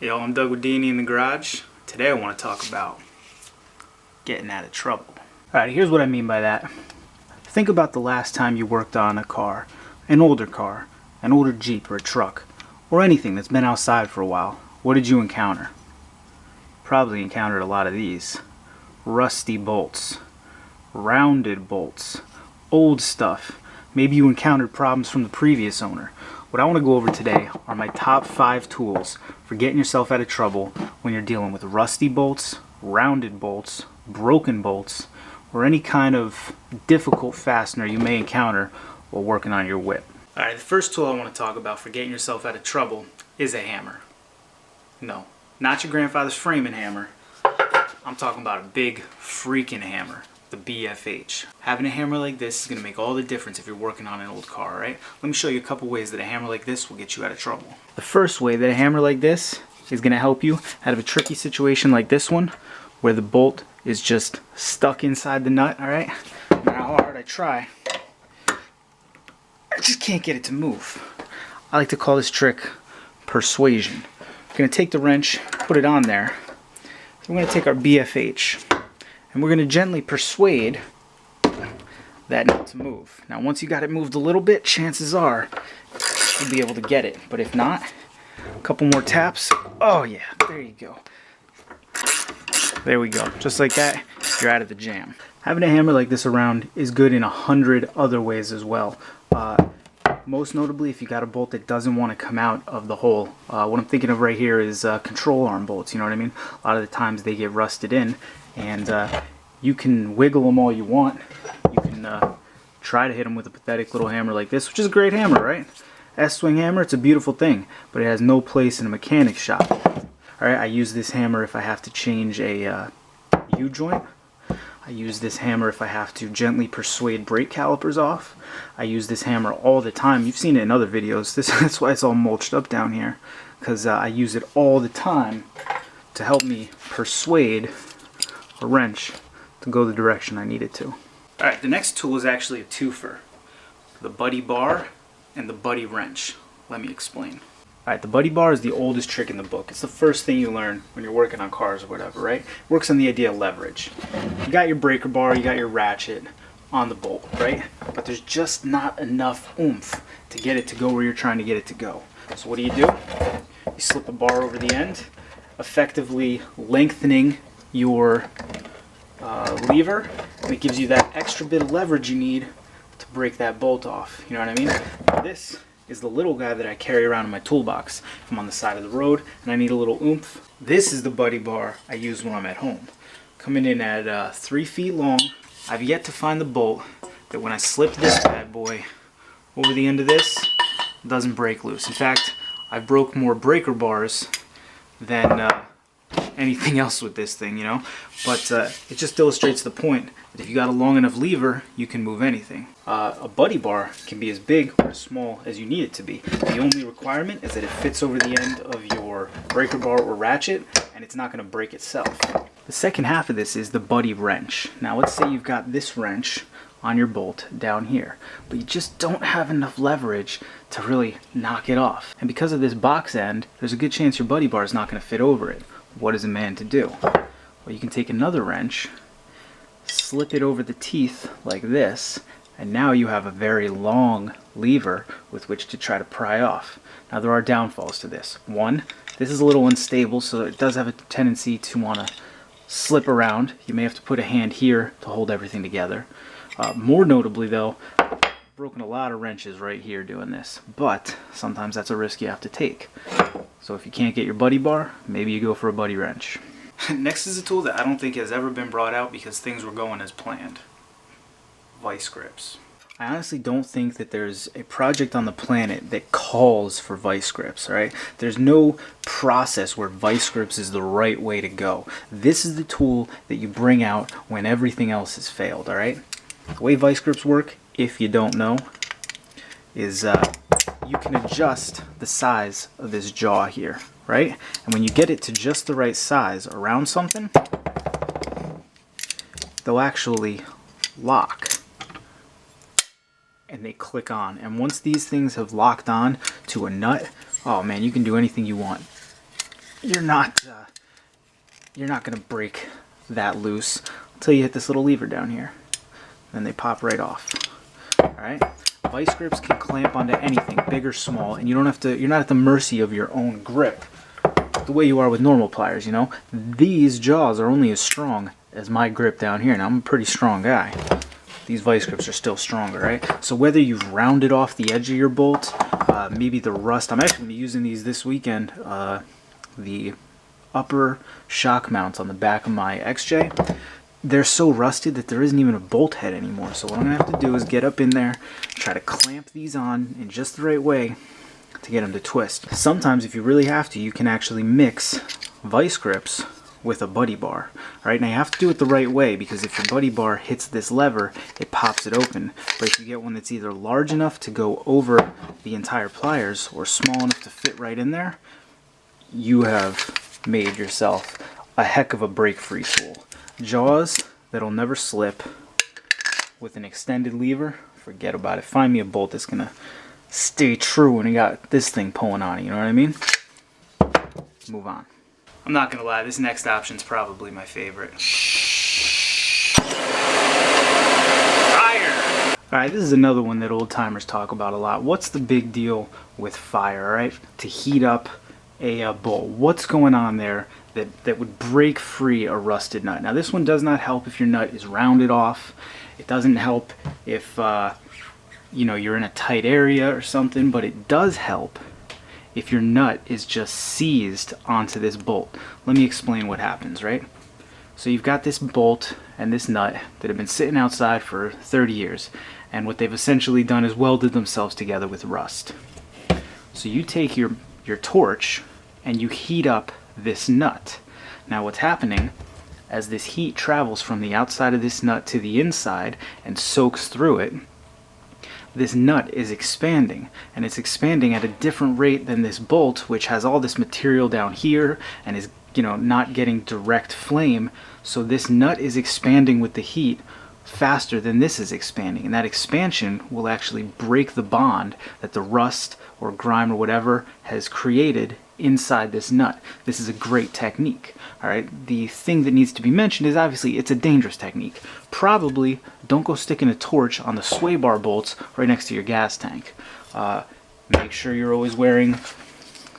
Yo, I'm Doug with D&E in the garage. Today I want to talk about getting out of trouble. Alright, here's what I mean by that. Think about the last time you worked on a car, an older Jeep or a truck, or anything that's been outside for a while. What did you encounter? Probably encountered a lot of these. Rusty bolts, rounded bolts, old stuff. Maybe you encountered problems from the previous owner. What I want to go over today are my top 5 tools for getting yourself out of trouble when you're dealing with rusty bolts, rounded bolts, broken bolts, or any kind of difficult fastener you may encounter while working on your whip. Alright, the first tool I want to talk about for getting yourself out of trouble is a hammer. No, not your grandfather's framing hammer. I'm talking about a big freaking hammer. The BFH. Having a hammer like this is going to make all the difference if you're working on an old car, right? Let me show you a couple ways that a hammer like this will get you out of trouble. The first way that a hammer like this is going to help you out of a tricky situation like this one, where the bolt is just stuck inside the nut, alright? No matter how hard I try, I just can't get it to move. I like to call this trick persuasion. We're going to take the wrench, put it on there. So we're going to take our BFH. And we're going to gently persuade that nut to move. Now once you got it moved a little bit, chances are you'll be able to get it. But if not, a couple more taps. Oh yeah, there you go. There we go. Just like that, you're out of the jam. Having a hammer like this around is good in 100 other ways as well. Most notably if you got a bolt that doesn't want to come out of the hole. What I'm thinking of right here is control arm bolts, you know what I mean? A lot of the times they get rusted in, and you can wiggle them all you want. You can try to hit them with a pathetic little hammer like this, which is a great hammer, right? S-swing hammer, it's a beautiful thing, but it has no place in a mechanic's shop. Alright, I use this hammer if I have to change a U-joint. I use this hammer if I have to gently persuade brake calipers off. I use this hammer all the time. You've seen it in other videos. That's why it's all mulched up down here, because I use it all the time to help me persuade a wrench to go the direction I need it to. Alright, the next tool is actually a twofer. The buddy bar and the buddy wrench. Let me explain. Alright, the buddy bar is the oldest trick in the book. It's the first thing you learn when you're working on cars or whatever, right? It works on the idea of leverage. You got your breaker bar, you got your ratchet on the bolt, right? But there's just not enough oomph to get it to go where you're trying to get it to go. So what do? You slip a bar over the end, effectively lengthening your lever, and it gives you that extra bit of leverage you need to break that bolt off. You know what I mean? Now this is the little guy that I carry around in my toolbox if I'm on the side of the road and I need a little oomph. This is the buddy bar I use when I'm at home. Coming in at 3 feet long. I've yet to find the bolt that when I slip this bad boy over the end of this, it doesn't break loose. In fact, I broke more breaker bars than anything else with this thing, you know. But it just illustrates the point that if you got a long enough lever, you can move anything. A buddy bar can be as big or as small as you need it to be. The only requirement is that it fits over the end of your breaker bar or ratchet, and it's not going to break itself. The second half of this is the buddy wrench. Now let's say you've got this wrench on your bolt down here, but you just don't have enough leverage to really knock it off. And because of this box end, there's a good chance your buddy bar is not going to fit over it. What is a man to do? Well, you can take another wrench, slip it over the teeth like this, and now you have a very long lever with which to try to pry off. Now there are downfalls to this. One, this is a little unstable, so it does have a tendency to want to slip around. You may have to put a hand here to hold everything together. More notably though, I've broken a lot of wrenches right here doing this, but sometimes that's a risk you have to take. So if you can't get your buddy bar, maybe you go for a buddy wrench. Next is a tool that I don't think has ever been brought out because things were going as planned. Vise grips. I honestly don't think that there's a project on the planet that calls for vise grips, right? There's no process where vise grips is the right way to go. This is the tool that you bring out when everything else has failed, alright? The way vise grips work, if you don't know, is you can adjust the size of this jaw here, right? And when you get it to just the right size around something, they'll actually lock. And they click on. And once these things have locked on to a nut, oh man, you can do anything you want. you're not gonna break that loose until you hit this little lever down here. Then they pop right off. All right. Vice grips can clamp onto anything, big or small, and you're not at the mercy of your own grip the way you are with normal pliers, you know. These jaws are only as strong as my grip down here. Now, I'm a pretty strong guy. These vice grips are still stronger, right? So whether you've rounded off the edge of your bolt, maybe the rust, I'm actually going to be using these this weekend, the upper shock mounts on the back of my XJ. They're so rusted that there isn't even a bolt head anymore. So what I'm going to have to do is get up in there, try to clamp these on in just the right way to get them to twist. Sometimes if you really have to, you can actually mix vice grips with a buddy bar. All right, now you have to do it the right way, because if your buddy bar hits this lever, it pops it open. But if you get one that's either large enough to go over the entire pliers or small enough to fit right in there, you have made yourself a heck of a break-free tool. Jaws that'll never slip with an extended lever, forget about it. Find me a bolt that's gonna stay true when you got this thing pulling on it, you know what I mean? Move on. I'm not gonna lie, this next option's probably my favorite. Fire! Alright, this is another one that old timers talk about a lot. What's the big deal with fire, alright? To heat up a bolt. What's going on there that would break free a rusted nut? Now this one does not help if your nut is rounded off. It doesn't help if you know, you're in a tight area or something, but it does help if your nut is just seized onto this bolt. Let me explain what happens, right? So you've got this bolt and this nut that have been sitting outside for 30 years, and what they've essentially done is welded themselves together with rust. So you take your torch and you heat up this nut. Now what's happening, as this heat travels from the outside of this nut to the inside and soaks through it, this nut is expanding, and it's expanding at a different rate than this bolt, which has all this material down here and is, you know, not getting direct flame. So this nut is expanding with the heat faster than this is expanding, and that expansion will actually break the bond that the rust or grime or whatever has created inside this nut. This is a great technique. All right, the thing that needs to be mentioned is obviously it's a dangerous technique. Probably don't go sticking a torch on the sway bar bolts right next to your gas tank. Make sure you're always wearing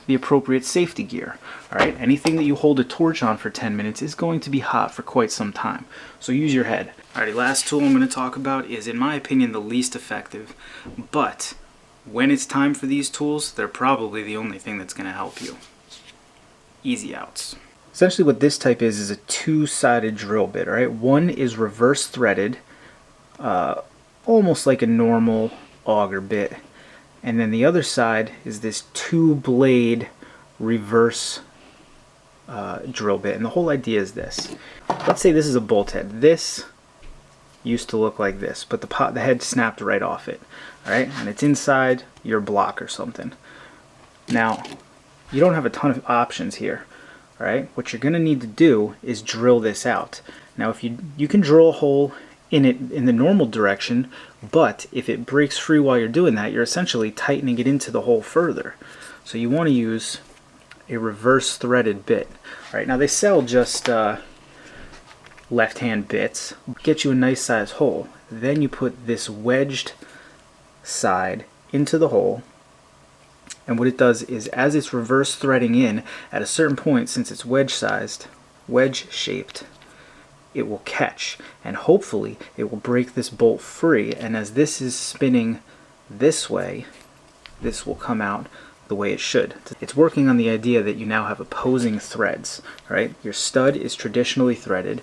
the appropriate safety gear. All right, anything that you hold a torch on for 10 minutes is going to be hot for quite some time. So use your head. Alrighty, last tool I'm going to talk about is, in my opinion, the least effective, but when it's time for these tools, they're probably the only thing that's going to help you. Easy outs. Essentially what this type is a two-sided drill bit, all right? One is reverse threaded, almost like a normal auger bit. And then the other side is this two-blade reverse drill bit. And the whole idea is this. Let's say this is a bolt head. This used to look like this, but the head snapped right off it, all right? And it's inside your block or something. Now, you don't have a ton of options here. All right, what you're going to need to do is drill this out. Now, if you can drill a hole in it in the normal direction, but if it breaks free while you're doing that, you're essentially tightening it into the hole further. So you want to use a reverse threaded bit. All right, now they sell just left-hand bits. Get you a nice size hole. Then you put this wedged side into the hole. And what it does is, as it's reverse threading in, at a certain point, since it's wedge-sized, wedge-shaped, it will catch. And hopefully, it will break this bolt free. And as this is spinning this way, this will come out the way it should. It's working on the idea that you now have opposing threads. Right? Your stud is traditionally threaded.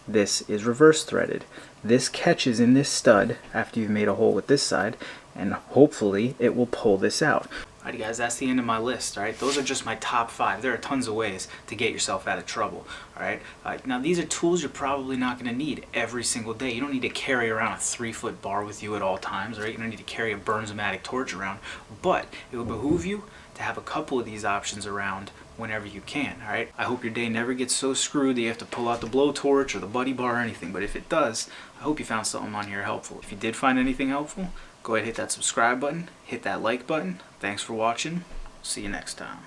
This is reverse threaded. This catches in this stud after you've made a hole with this side, and hopefully it will pull this out. Alright guys, that's the end of my list. Alright, those are just my top 5. There are tons of ways to get yourself out of trouble. Alright, now these are tools you're probably not going to need every single day. You don't need to carry around a 3-foot bar with you at all times. Right? You don't need to carry a Burns-O-Matic torch around. But it will behoove you to have a couple of these options around whenever you can. Alright, I hope your day never gets so screwed that you have to pull out the blowtorch or the buddy bar or anything. But if it does, I hope you found something on here helpful. If you did find anything helpful, go ahead and hit that subscribe button, hit that like button. Thanks for watching. See you next time.